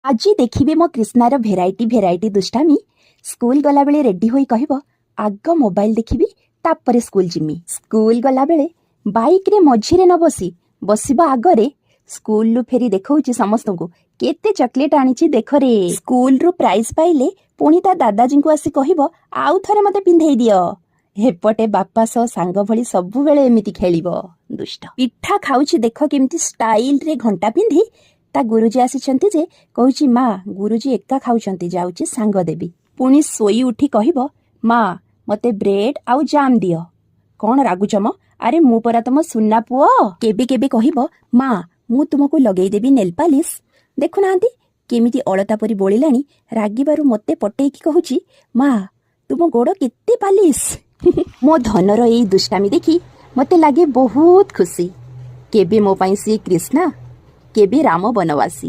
आज देखिए मो कृष्णार भेराइटी भेराइटी दुष्टामी। स्कूल गला बेले रेडी होई कहबो आग मोबाइल देखिबी तापरे स्कूल जिमी। स्कूल गला बेले बाइक रे मझिरे न बसी बसिबा आगरे स्कूल रु फेरी देखौची समस्तंकु केते चॉकलेट आनिची देख रे। स्कूल रु प्राइज पाइले पुणी ता दादाजी को आसी कहबो आउ थरे मते पिंधेई दियो। हेपटे बापा सह सांग भली सबु बेले एमिति खेलिबो। दुष्ट पिठा खाउची देख केमती स्टाइल रे घंटा पिंधि ता गुरुजी आसिछंती जे कहूची माँ गुरुजी एका खाउछंती जाउची सांग देबी। पुणी सोई उठी कहबो माँ मते ब्रेड आउ जाम दियो। कौन रागुच म? अरे मु परा तुम सुना पुओ। केबे केबे कहबो माँ मु तुमको लगेई देबी नेल पालिश। देखु नांती केमिति अलता परी बोलिलानी रागिबारु मते पटेकी कहूची माँ तुम गोड़ केते पालिश। मो धनर एई दुष्टामी देखी मते लागे बहुत खुशी। केबे मो पई सी कृष्णा केबे राम बनवासी।